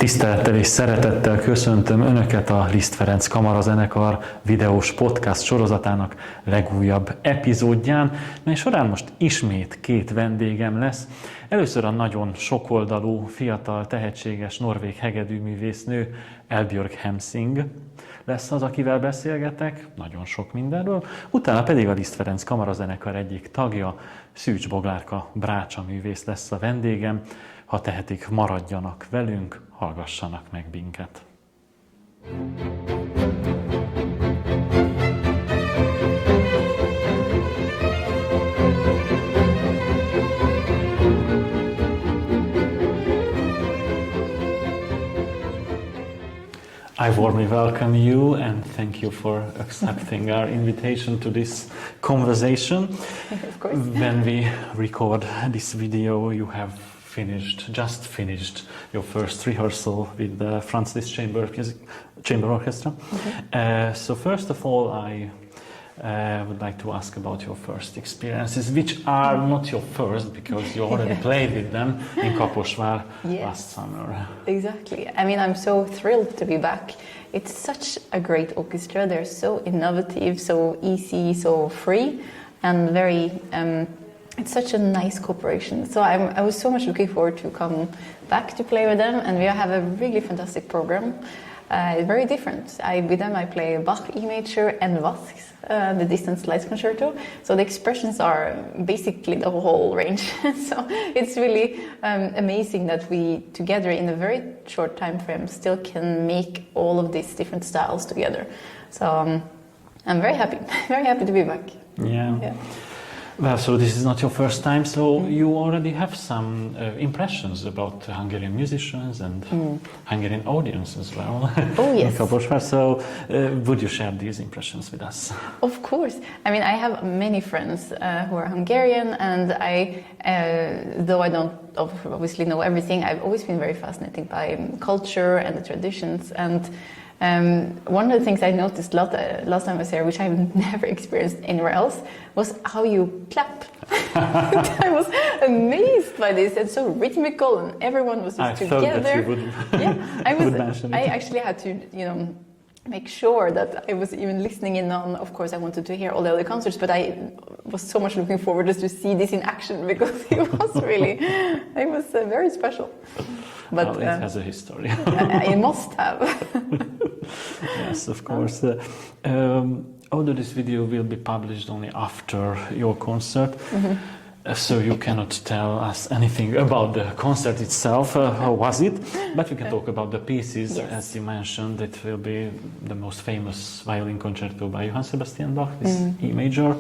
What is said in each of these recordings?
Tisztelettel és szeretettel köszöntöm Önöket a Liszt Ferenc Kamarazenekar videós podcast sorozatának legújabb epizódján, mely során most ismét két vendégem lesz. Először a nagyon sokoldalú, fiatal, tehetséges norvég hegedűművésznő Eldbjørg Hemsing lesz az, akivel beszélgetek, nagyon sok mindenről. Utána pedig a Liszt Ferenc Kamarazenekar egyik tagja, Szűcs Boglárka brácsaművész lesz a vendégem. Ha tehetik, maradjanak velünk, hallgassanak meg minket. I warmly welcome you and thank you for accepting our invitation to this conversation. Of course. When we record this video, you have just finished your first rehearsal with the Franz Liszt Chamber Orchestra. Mm-hmm. So first of all, I would like to ask about your first experiences, which are not your first because you already played with them in Kaposvár last summer. Exactly. I mean, I'm so thrilled to be back. It's such a great orchestra. They're so innovative, so easy, so free, and very... it's such a nice cooperation. So I was so much looking forward to come back to play with them, and we have a really fantastic program. Very different. With them I play Bach E major and Vasks, the Distant Lights Concerto. So the expressions are basically the whole range. So it's really amazing that we together in a very short time frame still can make all of these different styles together. So I'm very happy to be back. Yeah. Well, so this is not your first time, so you already have some impressions about Hungarian musicians and Hungarian audience as well. Oh, yes. So would you share these impressions with us? Of course. I mean, I have many friends who are Hungarian, and though I don't obviously know everything, I've always been very fascinated by culture and the traditions. And one of the things I noticed last time I was here, which I've never experienced anywhere else, was how you clap. I was amazed by this. It's so rhythmical, and everyone was just together. I thought that you would, mention it. I actually had to, make sure that I was even listening in on. Of course, I wanted to hear all the other concerts, but I was so much looking forward just to see this in action because it was very special. But well, it has a history. It must have. Yes, of course. Although this video will be published only after your concert, so you cannot tell us anything about the concert itself. How was it? But we can talk about the pieces. Yes. As you mentioned, it will be the most famous violin concerto by Johann Sebastian Bach, this E major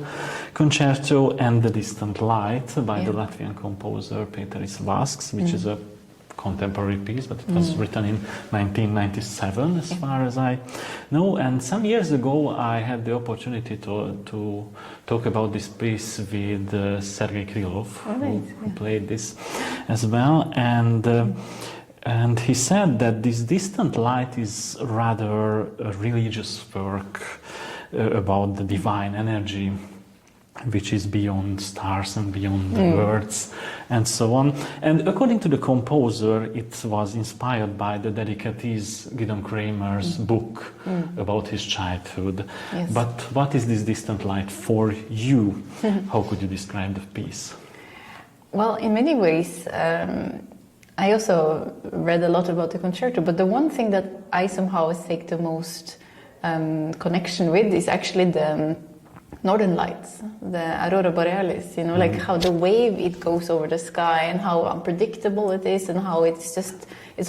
concerto, and the Distant Light by the Latvian composer Péteris Vasks, which is a contemporary piece, but it was written in 1997 as far as I know. And some years ago I had the opportunity to talk about this piece with Sergei Krylov, who played this as well, and he said that this Distant Light is rather a religious work about the divine energy which is beyond stars and beyond the words and so on. And according to the composer, it was inspired by the dedicatee's Gideon Kramer's book about his childhood. Yes. But what is this Distant Light for you? How could you describe the piece? Well, in many ways, I also read a lot about the concerto, but the one thing that I somehow take the most connection with is actually the Northern Lights, the Aurora Borealis, like how the wave, it goes over the sky and how unpredictable it is and how it's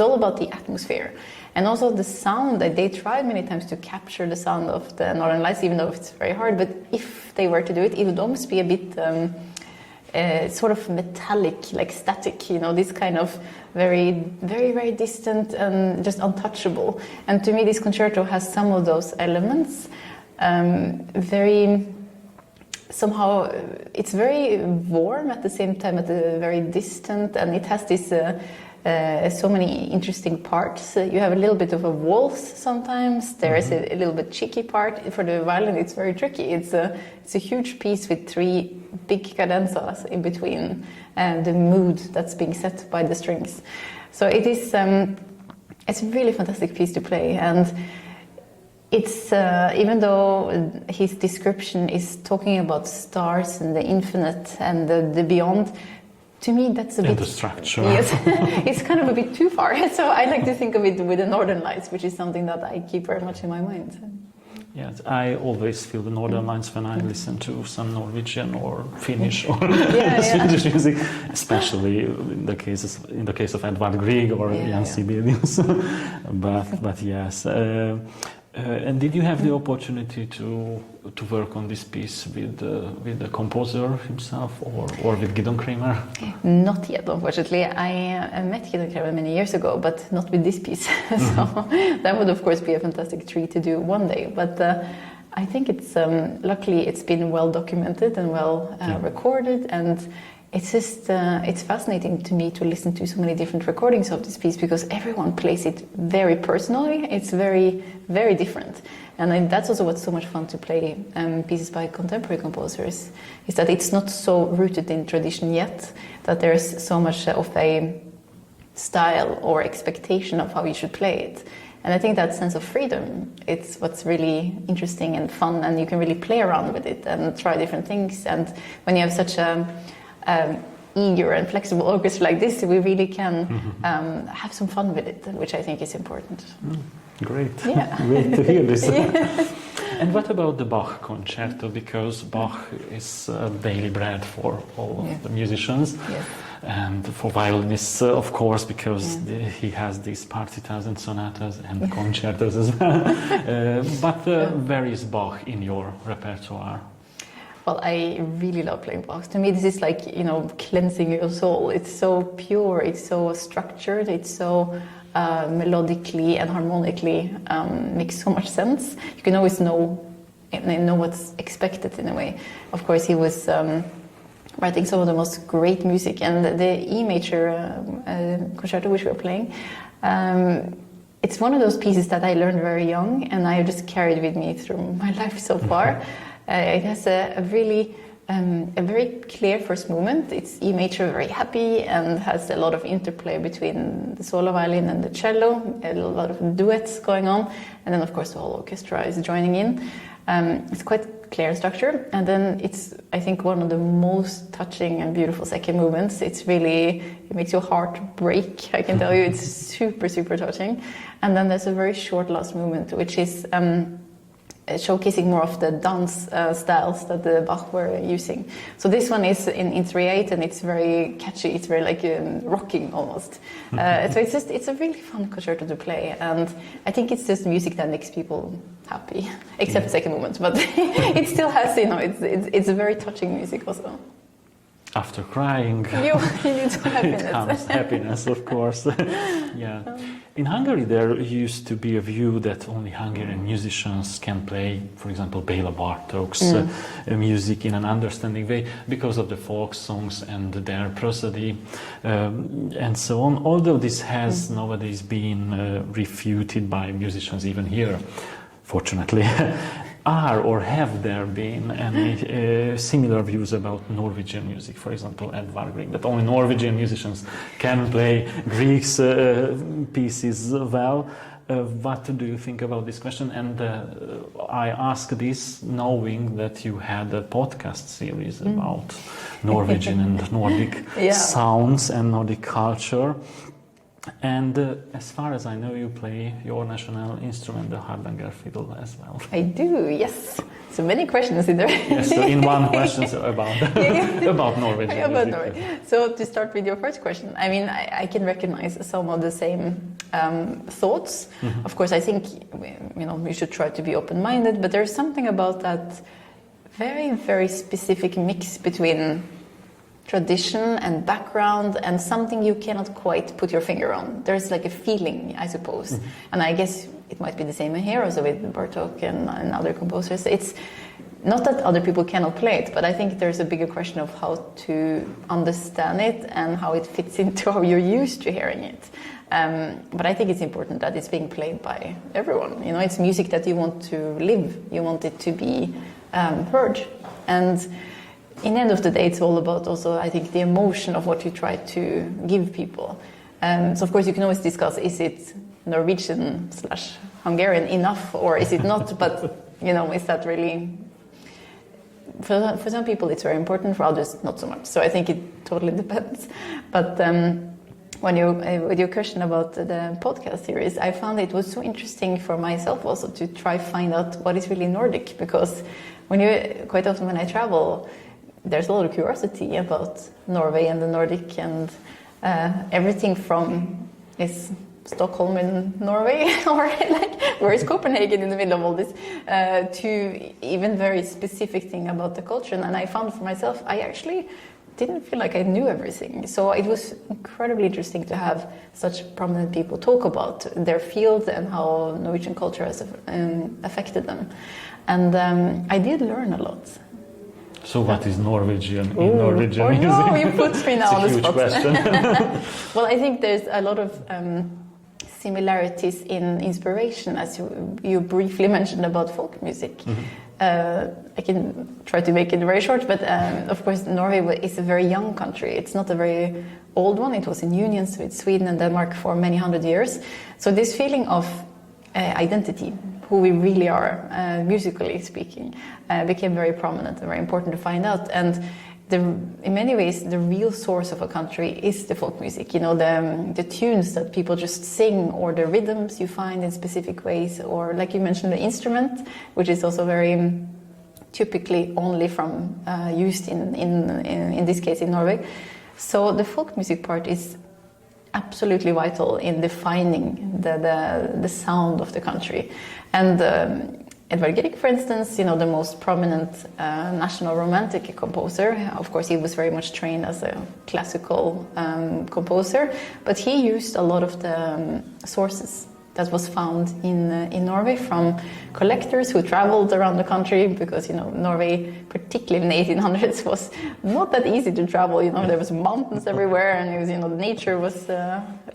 all about the atmosphere. And also the sound, that they tried many times to capture the sound of the Northern Lights, even though it's very hard, but if they were to do it, it would almost be a bit sort of metallic, like static, this kind of very, very, very distant and just untouchable. And to me, this concerto has some of those elements. Somehow it's very warm at the same time, at the very distant, and it has this so many interesting parts. You have a little bit of a waltz sometimes. There is a little bit cheeky part. For the violin, it's very tricky. It's a huge piece with 3 big cadenzas in between, and the mood that's being set by the strings. So it is it's a really fantastic piece to play, and it's even though his description is talking about stars and the infinite and the beyond, to me that's a bit... the structure. Yes, it's kind of a bit too far. So I like to think of it with the Northern Lights, which is something that I keep very much in my mind. Yes, I always feel the Northern Lights when I listen to some Norwegian or Finnish or Swedish music, especially in the case of Eldbjørg Hemsing or Jan Sibelius. but yes. And did you have the opportunity to work on this piece with the composer himself or with Gideon Kramer? Not yet, unfortunately. I met Gideon Kramer many years ago, but not with this piece. So that would, of course, be a fantastic treat to do one day. But I think it's luckily it's been well documented and well recorded, and it's just it's fascinating to me to listen to so many different recordings of this piece, because everyone plays it very personally. It's very, very different, and that's also what's so much fun to play pieces by contemporary composers, is that it's not so rooted in tradition yet, that there's so much of a style or expectation of how you should play it. And I think that sense of freedom, it's what's really interesting and fun, and you can really play around with it and try different things. And when you have such a eager and flexible orchestra like this, we really can have some fun with it, which I think is important. Great. Yeah. Great to hear this. And what about the Bach concerto? Because Bach is daily bread for all of the musicians. Yes. And for violinists, of course, because he has these partitas and sonatas and concertos as well. But where is Bach in your repertoire? Well, I really love playing Bach. To me, this is like, cleansing your soul. It's so pure, it's so structured, it's so melodically and harmonically makes so much sense. You can always know what's expected in a way. Of course, he was writing some of the most great music, and the E major concerto which we're playing, it's one of those pieces that I learned very young, and I just carried with me through my life so far. It has a very clear first movement. It's E major, very happy, and has a lot of interplay between the solo violin and the cello, a lot of duets going on, and then of course the whole orchestra is joining in. It's quite clear structure, and then it's, I think, one of the most touching and beautiful second movements. It makes your heart break, I can tell you. It's super, super touching. And then there's a very short last movement, which is showcasing more of the dance styles that the Bach were using. So this one is in 3/8, and it's very catchy. It's very like rocking almost. So it's a really fun concerto to play, and I think it's just music that makes people happy, except second movement. But it still has, it's a very touching music also. After crying, you need some happiness. It comes happiness, of course. Yeah. In Hungary, there used to be a view that only Hungarian musicians can play, for example, Béla Bartók's music in an understanding way because of the folk songs and their prosody and so on. Although this has nowadays been refuted by musicians even here, fortunately. Have there been any similar views about Norwegian music, for example, Eldbjørg Hemsing, that only Norwegian musicians can play Greek's pieces well? What do you think about this question? And I ask this knowing that you had a podcast series about Norwegian and Nordic sounds and Nordic culture. And as far as I know, you play your national instrument, the Hardanger fiddle, as well. I do, yes. So many questions in there. Yes, so in one question about Norwegian. About Norway. So to start with your first question, I mean, I can recognize some of the same thoughts. Of course, I think we should try to be open-minded, but there's something about that very, very specific mix between tradition and background and something you cannot quite put your finger on. There's like a feeling, I suppose. And I guess it might be the same here also with Bartók and other composers. It's not that other people cannot play it, but I think there's a bigger question of how to understand it and how it fits into how you're used to hearing it. But I think it's important that it's being played by everyone. It's music that you want to live. You want it to be heard. And in the end of the day, it's all about also, I think, the emotion of what you try to give people. So of course you can always discuss, is it Norwegian / Hungarian enough, or is it not? But is that really? For some people it's very important, for others not so much. So I think it totally depends. But with your question about the podcast series, I found it was so interesting for myself also to try find out what is really Nordic, because quite often when I travel, there's a lot of curiosity about Norway and the Nordic, and everything from is Stockholm in Norway, or like where is Copenhagen in the middle of all this, to even very specific thing about the culture. And I found for myself, I actually didn't feel like I knew everything. So it was incredibly interesting to have such prominent people talk about their field and how Norwegian culture has affected them. And I did learn a lot. So what is Norwegian in Norwegian music? No, you put me now on the spot. Question. Well, I think there's a lot of similarities in inspiration, as you briefly mentioned about folk music. I can try to make it very short, but of course Norway is a very young country. It's not a very old one. It was in unions with Sweden and Denmark for many hundred years. So this feeling of identity, who we really are, musically speaking, became very prominent and very important to find out. And in many ways, the real source of a country is the folk music. The tunes that people just sing, or the rhythms you find in specific ways, or like you mentioned, the instrument, which is also very typically only from used in this case in Norway. So the folk music part is absolutely vital in defining the sound of the country. And Eldbjørg Hemsing, for instance, the most prominent national romantic composer. Of course, he was very much trained as a classical composer, but he used a lot of the sources that was found in Norway from collectors who traveled around the country, because Norway, particularly in the 1800s, was not that easy to travel. There was mountains everywhere, and it was nature was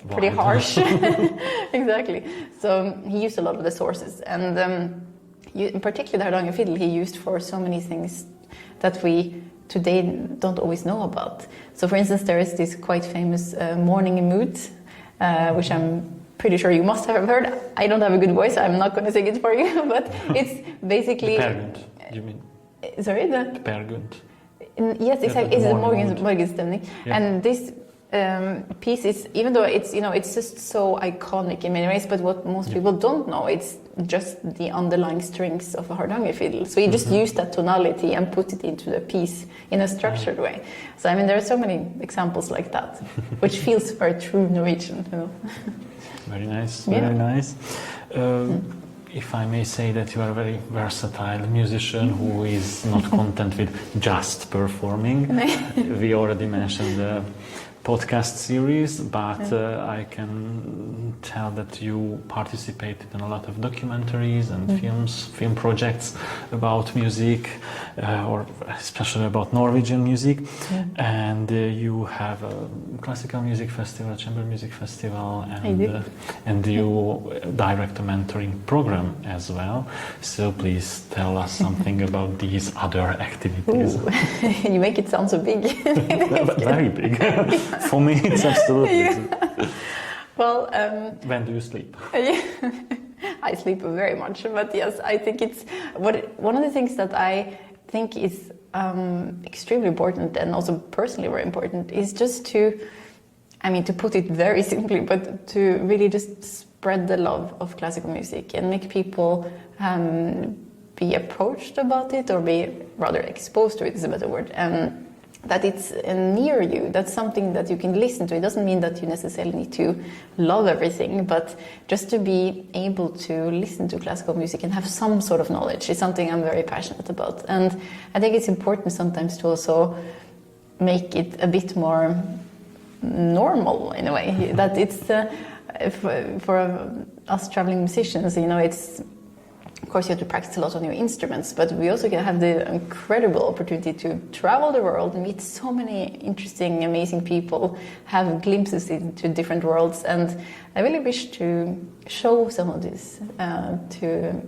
pretty harsh. Exactly. So he used a lot of the sources, and in particular the Hardanger fiddle he used for so many things that we today don't always know about. So for instance, there is this quite famous Morning in Mood, which I'm pretty sure you must have heard. I don't have a good voice, I'm not going to sing it for you, but it's basically... The Pergunt, you mean? Sorry? The Pergunt. Yes, exactly. It's the Morgenstemning. Yeah. And this piece is, even though it's it's just so iconic in many ways, but what most people don't know, it's just the underlying strings of a Hardanger fiddle. So you just use that tonality and put it into the piece in a structured way. So there are so many examples like that, which feels very true Norwegian. Very nice, very nice. If I may say that you are a very versatile musician who is not content with just performing. We already mentioned the podcast series, but I can tell that you participated in a lot of documentaries and film projects about music, or especially about Norwegian music. And you have a classical music festival, chamber music festival, and you direct a mentoring program as well. So please tell us something about these other activities. You make it sound so big. Very big. For me, it's absolutely. Well, when do you sleep? I sleep very much, but yes, I think it's one of the things that I think is extremely important, and also personally very important, is just to put it very simply, but to really just spread the love of classical music and make people be approached about it, or be rather exposed to it is a better word. That it's near you, that's something that you can listen to. It doesn't mean that you necessarily need to love everything, but just to be able to listen to classical music and have some sort of knowledge is something I'm very passionate about. And I think it's important sometimes to also make it a bit more normal in a way. That it's, for us traveling musicians, it's, of course, you have to practice a lot on your instruments, but we also have the incredible opportunity to travel the world, meet so many interesting, amazing people, have glimpses into different worlds, and I really wish to show some of this to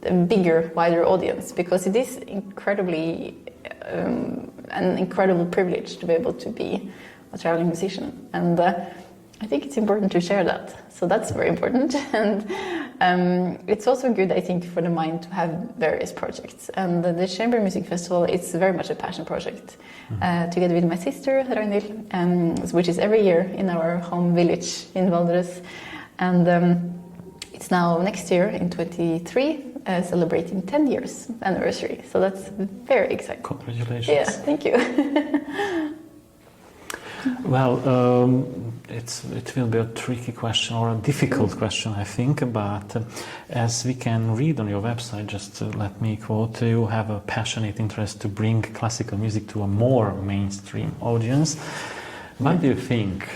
a bigger, wider audience, because it is incredibly an incredible privilege to be able to be a traveling musician. And I think it's important to share that. So that's very important. And it's also good, I think, for the mind to have various projects. And the Chamber Music Festival, it's very much a passion project. Together with my sister, Ragnhild, which is every year in our home village in Valdres. And it's now next year in 23, celebrating 10 years anniversary. So that's very exciting. Congratulations. Yeah, thank you. Well, it will be a tricky question or a difficult question, I think, but as we can read on your website, just let me quote, you have a passionate interest to bring classical music to a more mainstream audience. What do you think?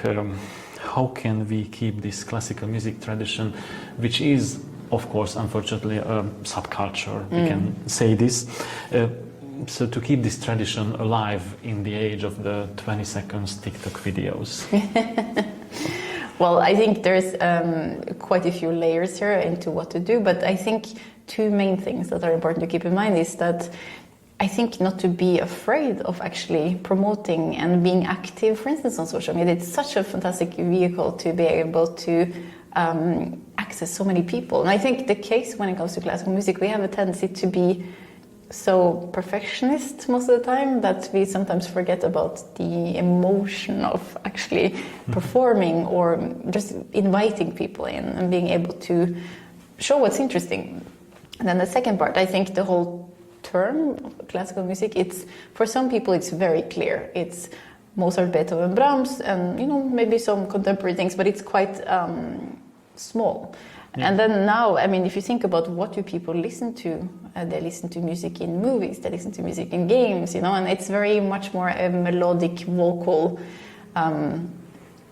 How can we keep this classical music tradition, which is, of course, unfortunately, a subculture, we can say this, so to keep this tradition alive in the age of the 20 seconds TikTok videos? Well, I think there's quite a few layers here into what to do, but I think two main things that are important to keep in mind is that I think not to be afraid of actually promoting and being active, for instance, on social media. It's such a fantastic vehicle to be able to access so many people. And I think the case when it comes to classical music, we have a tendency to be so perfectionist most of the time that we sometimes forget about the emotion of actually performing or just inviting people in and being able to show what's interesting. And then the second part, I think the whole term of classical music, it's for some people it's very clear. It's Mozart, Beethoven, Brahms, and maybe some contemporary things, but it's quite small. Yeah. And then now, I mean, if you think about what do people listen to, they listen to music in movies, they listen to music in games, and it's very much more a melodic, vocal,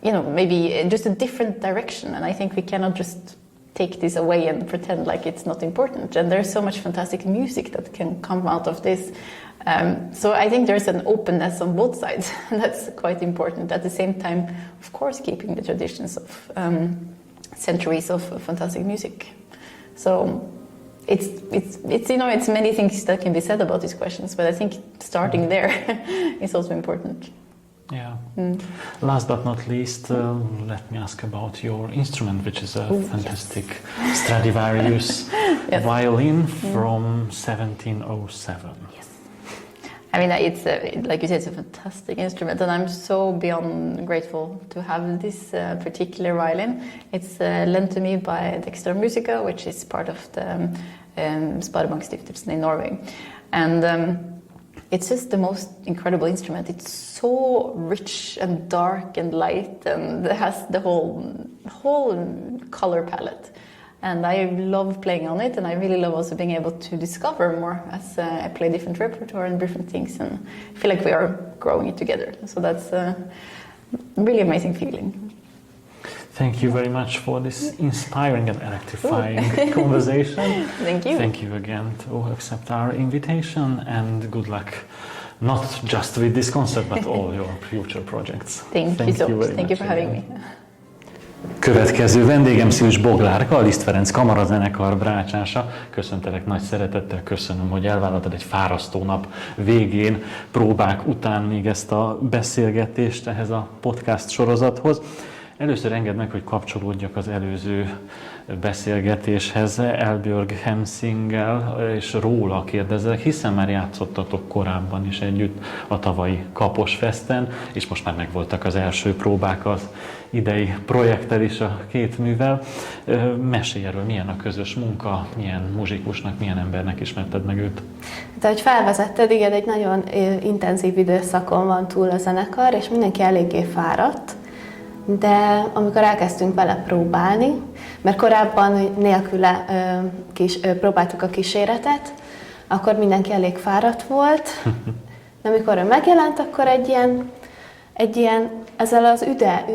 maybe just a different direction. And I think we cannot just take this away and pretend like it's not important. And there's so much fantastic music that can come out of this. So I think there's an openness on both sides. That's quite important. At the same time, of course, keeping the traditions of centuries of fantastic music. So it's many things that can be said about these questions, but I think starting there is also important. Yeah. Last but not least, let me ask about your instrument, which is a fantastic Stradivarius violin from 1707. Yes. I mean, it's like you said, it's a fantastic instrument, and I'm so beyond grateful to have this particular violin. It's lent to me by Dexter Musica, which is part of the Sparebankstiftelsen in Norway, and it's just the most incredible instrument. It's so rich and dark and light, and it has the whole color palette. And I love playing on it, and I really love also being able to discover more as I play different repertoire and different things, and I feel like we are growing it together. So that's a really amazing feeling. Thank you very much for this inspiring and electrifying conversation. Thank you. Thank you again to accept our invitation, and good luck, not just with this concert, but all your future projects. Thank you so much. Thank you for having me. Következő vendégem Szűcs Boglárka, a Liszt Ferenc Kamarazenekar brácsása. Köszöntelek nagy szeretettel, köszönöm, hogy elvállaltad egy fárasztó nap végén, próbák után még ezt a beszélgetést ehhez a podcast sorozathoz. Először engedd meg, hogy kapcsolódjak az előző beszélgetéshez Eldbjørg Hemsinggel, és róla kérdezek, hiszen már játszottatok korábban is együtt a tavalyi Kaposfesten, és most már megvoltak az első próbák az idei projekttel is a két művel. Mesélj erről, milyen a közös munka, milyen muzsikusnak, milyen embernek ismerted meg őt? Hát, ahogy felvezetted, igen, egy nagyon intenzív időszakon van túl a zenekar, és mindenki eléggé fáradt, de amikor elkezdtünk vele próbálni, mert korábban nélküle próbáltuk a kíséretet, akkor mindenki elég fáradt volt, de amikor ő megjelent, akkor egy ilyen ezzel az üde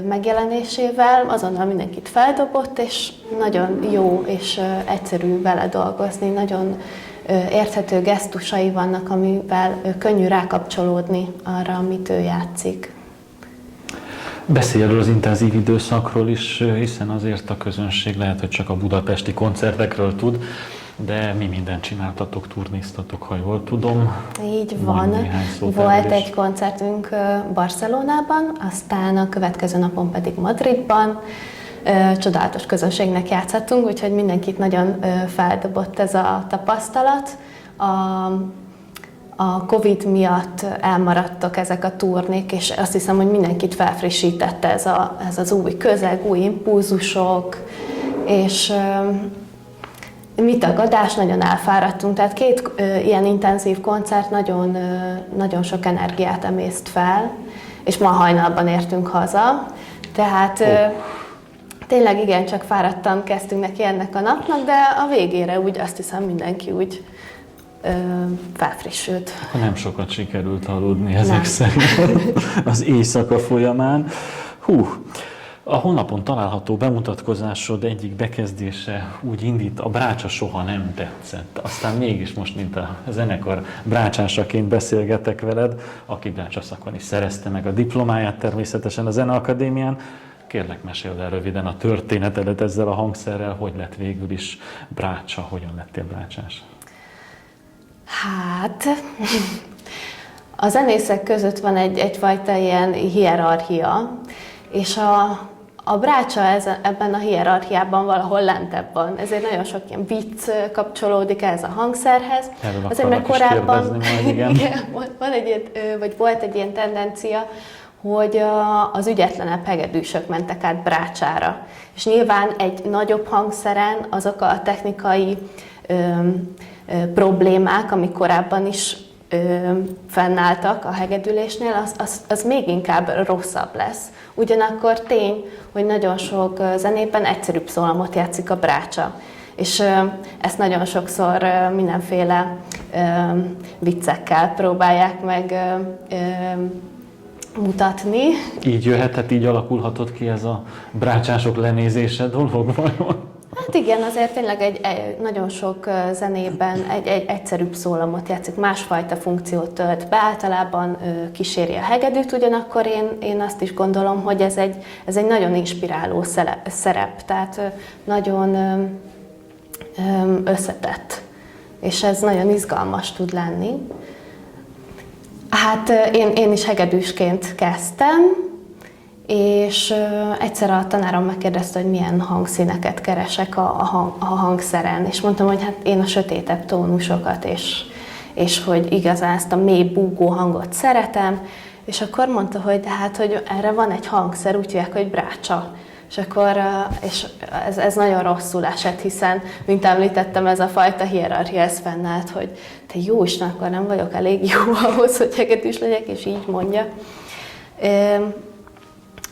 megjelenésével azonnal mindenkit feldobott, és nagyon jó és egyszerű vele dolgozni, nagyon érthető gesztusai vannak, amivel könnyű rákapcsolódni arra, amit ő játszik. Beszélj erről az intenzív időszakról is, hiszen azért a közönség lehet, hogy csak a budapesti koncertekről tud. de mi mindent csináltatok, turnéztatok, ha jól tudom. Így van. Volt egy koncertünk Barcelonában, aztán a következő napon pedig Madridban. Csodálatos közönségnek játszhattunk, úgyhogy mindenkit nagyon feldobott ez a tapasztalat. A Covid miatt elmaradtak ezek a turnék, és azt hiszem, hogy mindenkit felfrissítette ez az új közeg, új impulzusok, és mi tagadás, nagyon elfáradtunk. Tehát 2 ilyen intenzív koncert nagyon sok energiát emészt fel, és ma hajnalban értünk haza. Tehát tényleg igencsak fáradtan kezdtünk neki ennek a napnak, de a végére úgy azt hiszem mindenki úgy felfrissült. Akkor nem sokat sikerült aludni ezek szerint az éjszaka folyamán. A honlapon található bemutatkozásod egyik bekezdése úgy indít, a brácsa soha nem tetszett. Aztán mégis most, mint a zenekar brácsásaként beszélgetek veled, aki brácsaszakon is szerezte meg a diplomáját természetesen a Zeneakadémián. Kérlek, meséld el röviden a történetedet ezzel a hangszerrel, hogy lett végül is brácsa, hogyan lettél brácsás? Hát, a zenészek között van egyfajta ilyen hierarchia, és a brácsa ebben a hierarchiában valahol lentebb van. Ezért nagyon sok ilyen vicc kapcsolódik ez a hangszerhez. Erről azért, mert korábban majd, igen. Igen, volt egy ilyen tendencia, hogy az ügyetlenebb hegedűsök mentek át brácsára. És nyilván egy nagyobb hangszeren azok a technikai problémák, amik korábban is fennálltak a hegedülésnél, az még inkább rosszabb lesz. Ugyanakkor tény, hogy nagyon sok zenében egyszerűbb szólamot játszik a brácsa. És ezt nagyon sokszor mindenféle viccekkel próbálják meg mutatni. Így jöhetett, így alakulhatott ki ez a brácsások lenézése dolog vajon? Hát igen, azért tényleg nagyon sok zenében egy egyszerűbb szólamot játszik, másfajta funkciót tölt be, általában kíséri a hegedűt, ugyanakkor én azt is gondolom, hogy ez egy nagyon inspiráló szerep, tehát nagyon összetett, és ez nagyon izgalmas tud lenni. Hát én is hegedűsként kezdtem, és egyszer a tanárom megkérdezte, hogy milyen hangszíneket keresek a hangszeren, és mondtam, hogy hát én a sötétebb tónusokat, és hogy igazán ezt a mély búgó hangot szeretem, és akkor mondta, hogy hogy erre van egy hangszer, úgy hívják, hogy brácsa. És akkor ez nagyon rosszul esett, hiszen, mint említettem, ez a fajta hierarchia, ez fennállt, hogy te jóisten, akkor nem vagyok elég jó ahhoz, hogy hegedűs legyek, és így mondja.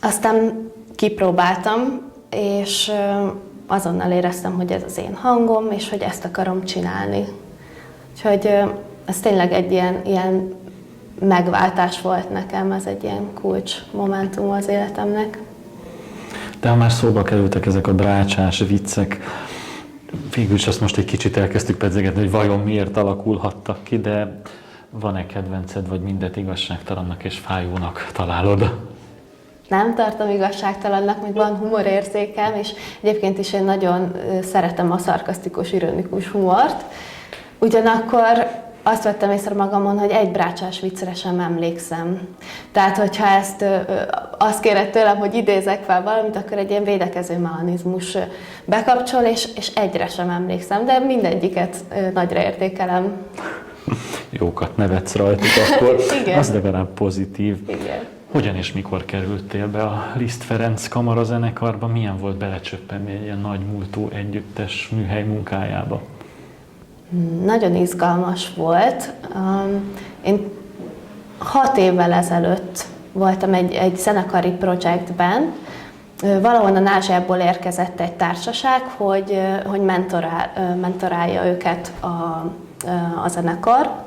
Aztán kipróbáltam, és azonnal éreztem, hogy ez az én hangom, és hogy ezt akarom csinálni. Úgyhogy ez tényleg egy ilyen megváltás volt nekem, ez egy ilyen kulcs momentum az életemnek. De ha már szóba kerültek ezek a brácsás viccek, végül is azt most egy kicsit elkezdtük pedzegetni, hogy vajon miért alakulhattak ki, de van-e kedvenced, vagy mindet igazságtalannak és fájónak találod? Nem tartom igazságtalannak, hogy van humorérzékem, és egyébként is én nagyon szeretem a szarkasztikus, ironikus humort. Ugyanakkor azt vettem észre magamon, hogy egy brácsás viccre sem emlékszem. Tehát, hogyha azt kéred tőlem, hogy idézek fel valamit, akkor egy ilyen védekező mechanizmus bekapcsol, és egyre sem emlékszem, de mindegyiket nagyra értékelem. Jókat nevetsz rajtuk, akkor Igen. Az legalább pozitív. Igen. Hogyan és mikor kerültél be a Liszt Ferenc kamarazenekarba? Milyen volt belecsöppenni egy ilyen nagy múltú együttes műhely munkájába? Nagyon izgalmas volt. Én 6 évvel ezelőtt voltam egy zenekari projektben. Valahonnan Ázsiából érkezett egy társaság, hogy mentorálja őket a zenekar.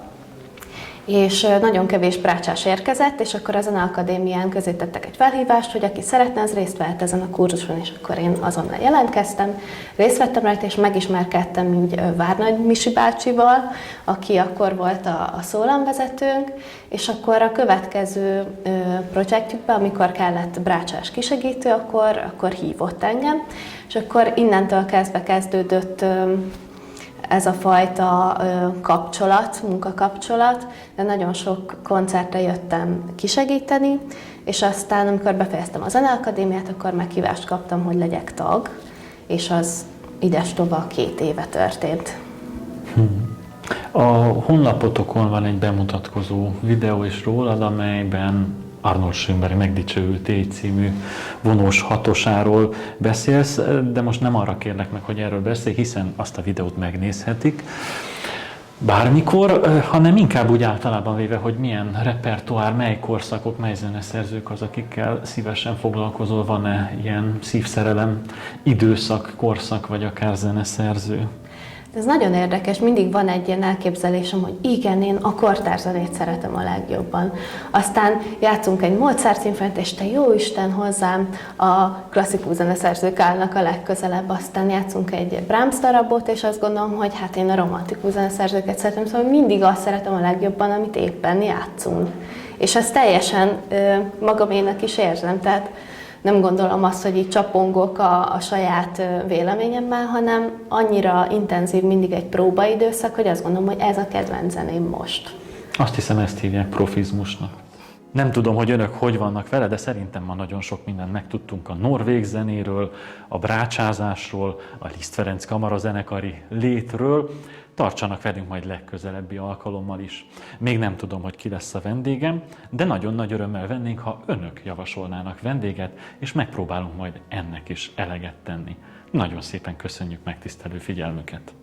És nagyon kevés brácsás érkezett, és akkor a Zeneakadémián közé tettek egy felhívást, hogy aki szeretne, az részt vehet ezen a kurzuson, és akkor én azonnal jelentkeztem, részt vettem rajta, és megismerkedtem így Várnagy Misi bácsival, aki akkor volt a szólamvezetőnk, és akkor a következő projektjükben, amikor kellett brácsás kisegítő, akkor hívott engem, és akkor innentől kezdve kezdődött ez a fajta kapcsolat, munkakapcsolat, de nagyon sok koncertre jöttem kisegíteni, és aztán, amikor befejeztem a Zeneakadémiát, akkor meghívást kaptam, hogy legyek tag, és az idestova 2 éve történt. A honlapotokon van egy bemutatkozó videó is rólad, amelyben Arnold Schönberg megdicsőült Éj című vonós hatosáról beszélsz, de most nem arra kérlek meg, hogy erről beszélj, hiszen azt a videót megnézhetik bármikor, hanem inkább úgy általában véve, hogy milyen repertoár, mely korszakok, mely zeneszerzők az, akikkel szívesen foglalkozol, van-e ilyen szívszerelem, időszak, korszak, vagy akár zeneszerző? Ez nagyon érdekes, mindig van egy ilyen elképzelésem, hogy igen, én a kortárszenét szeretem a legjobban. Aztán játszunk egy Mozart szimfonit, és te jó Isten, hozzám a klasszikus zeneszerzők állnak a legközelebb, aztán játszunk egy Brahms darabot, és azt gondolom, hogy hát én a romantikus zeneszerzőket szeretem, szóval mindig azt szeretem a legjobban, amit éppen játszunk. És ezt teljesen magaménak is érzem, tehát nem gondolom azt, hogy így csapongok a saját véleményemmel, hanem annyira intenzív mindig egy próbaidőszak, hogy azt gondolom, hogy ez a kedvenc zeném most. Azt hiszem, ezt hívják profizmusnak. Nem tudom, hogy önök hogy vannak vele, de szerintem ma nagyon sok mindent megtudtunk a norvég zenéről, a brácsázásról, a Liszt Ferenc kamarazenekari létről. Tartsanak velünk majd legközelebbi alkalommal is. Még nem tudom, hogy ki lesz a vendégem, de nagyon nagy örömmel vennénk, ha önök javasolnának vendéget, és megpróbálunk majd ennek is eleget tenni. Nagyon szépen köszönjük megtisztelő figyelmüket!